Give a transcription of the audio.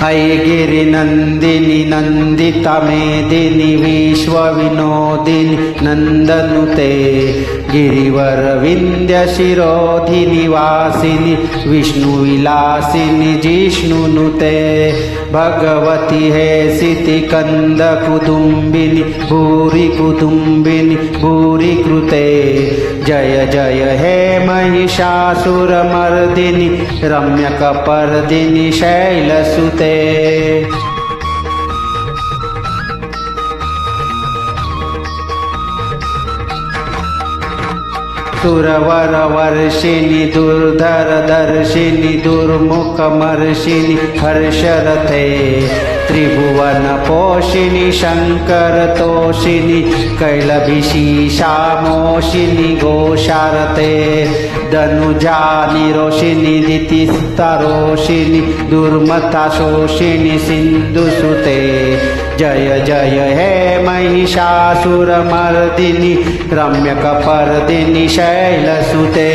ऐगिरिनन्दिनि नन्दितमेदिनि विश्वविनोदिनि नन्दनुते गिरिवरविन्द्यशिरोधिनि वासिनि विष्णुविलासिनि जिष्णुनुते भगवति हे सितिकन्दकुदुम्बिनि भूरि कुदुम्बिनि भूरि कृते जय जय हे महिषासुरमर्दिनि रम्यकपर्दिनि शैलसुते सुरवरवर्षिणि दुर्धरदर्शिनि दुर्मुखमर्षिणि हर्षरथे त्रिभुवनपोषिणि शङ्करतोषिणि कैलभिषीषामोषिनि घोषारते धनुजानिरोषिणि दितिस्तरोषिणि दुर्मथाशोषिणि सिन्धुसुते जय जय हे महिषासुरमर्दिनि रम्यकपर्दिनि शैलसुते।